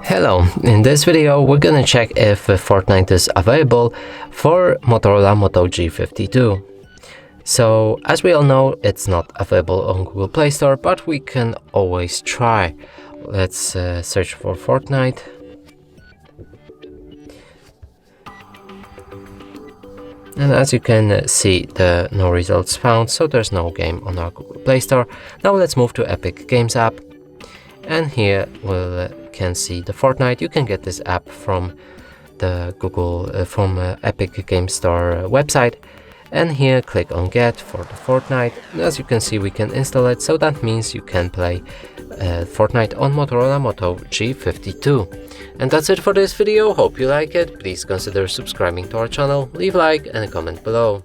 Hello, in this video we're gonna check if Fortnite is available for Motorola Moto G52. So, as we all know, it's not available on Google Play Store, but we can always try. Let's search for Fortnite. And as you can see, no results found, so there's no game on our Google Play Store. Now let's move to Epic Games app. And here we can see the Fortnite. You can get this app from the Epic Games Store website. And here click on Get for the Fortnite. And as you can see, we can install it, so that means you can play Fortnite on Motorola Moto G52. And that's it for this video. Hope you like it. Please consider subscribing to our channel, leave a like and a comment below.